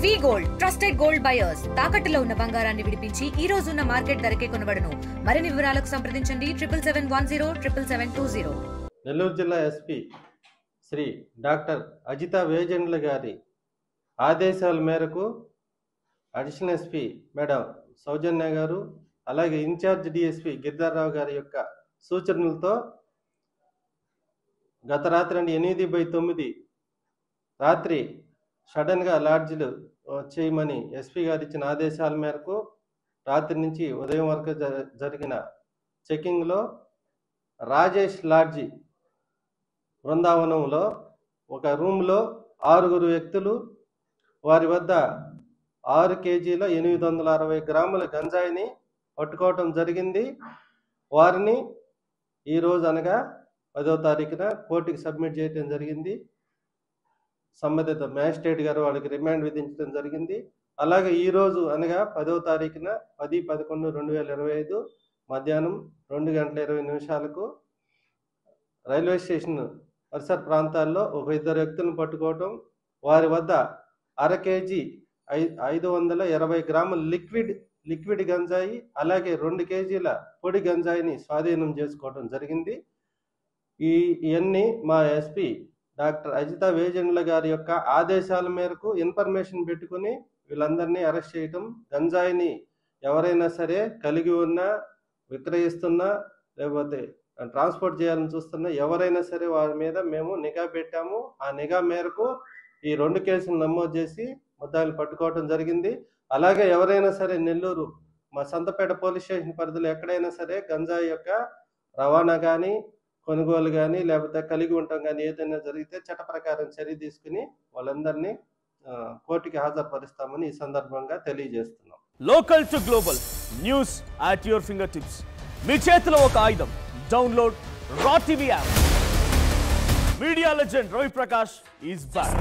వి gold trusted gold buyers తాకట్టులో ఉన్న బంగారాన్ని విడిపించి ఈ రోజు ఉన్న మార్కెట్ ధరకే కొనబడును. మరిన్ని వివరాలకు సంప్రదించండి 7710772020. నెల్లూరు జిల్లా ఎస్పీ శ్రీ డాక్టర్ అజిత వేజండ్ల గారి ఆదేశాల మేరకు అడిషనల్ ఎస్పీ మేడం సౌజన్య గారు, అలాగే ఇన్ఛార్జ్ డిఎస్పీ గిరిధర్రావు గారి యొక్క సూచనలతో గత రాత్రి 8/9 రాత్రి సడన్గా లాడ్జీలు చేయమని ఎస్పీ గారు ఇచ్చిన ఆదేశాల మేరకు రాత్రి నుంచి ఉదయం వరకు జరిగిన చెకింగ్లో రాజేష్ లాడ్జీ బృందావనంలో ఒక రూమ్లో 6 వ్యక్తులు, వారి వద్ద 6 కేజీల 860 గ్రాముల గంజాయిని పట్టుకోవటం జరిగింది. వారిని ఈరోజు అనగా 10వ తారీఖున కోర్టుకి సబ్మిట్ చేయడం జరిగింది. సంబంధిత మ్యాజిస్ట్రేట్ గారు వాళ్ళకి రిమాండ్ విధించడం జరిగింది. అలాగే ఈరోజు అనగా 10వ తారీఖున 10/11/2025 మధ్యాహ్నం 2:20 రైల్వే స్టేషన్ పరిసర ప్రాంతాల్లో ఒక 2 వ్యక్తులను పట్టుకోవటం, వారి వద్ద 1/2 కేజీ 520 గ్రాముల లిక్విడ్ గంజాయి, అలాగే 2 కేజీల పొడి గంజాయిని స్వాధీనం చేసుకోవడం జరిగింది. ఇవన్నీ మా ఎస్పీ డాక్టర్ అజిత వేజండ్ల గారి యొక్క ఆదేశాల మేరకు ఇన్ఫర్మేషన్ పెట్టుకుని వీళ్ళందరినీ అరెస్ట్ చేయటం. గంజాయిని ఎవరైనా సరే కలిగి ఉన్నా, విక్రయిస్తున్నా, లేకపోతే ట్రాన్స్పోర్ట్ చేయాలని చూస్తున్నా ఎవరైనా సరే వారి మీద మేము నిఘా పెట్టాము. ఆ నిఘా మేరకు ఈ 2 కేసులు నమోదు చేసి ముద్దాయిలు పట్టుకోవడం జరిగింది. అలాగే ఎవరైనా సరే నెల్లూరు మా సంతపేట పోలీస్ స్టేషన్ పరిధిలో ఎక్కడైనా సరే గంజాయి యొక్క రవాణా కానీ, కొనుగోలు కానీ, లేకపోతే కలిగి ఉండటం కానీ ఏదైనా జరిగితే చట్ట ప్రకారం చర్య తీసుకుని వాళ్ళందరినీ కోర్టుకి హాజరుపరుస్తామని ఈ సందర్భంగా తెలియజేస్తున్నాం. Local to global news at your finger tips. మీ చేతిలో ఒక ఆయుధం. Download Raw TV app. Media legend Ravi Prakash is back.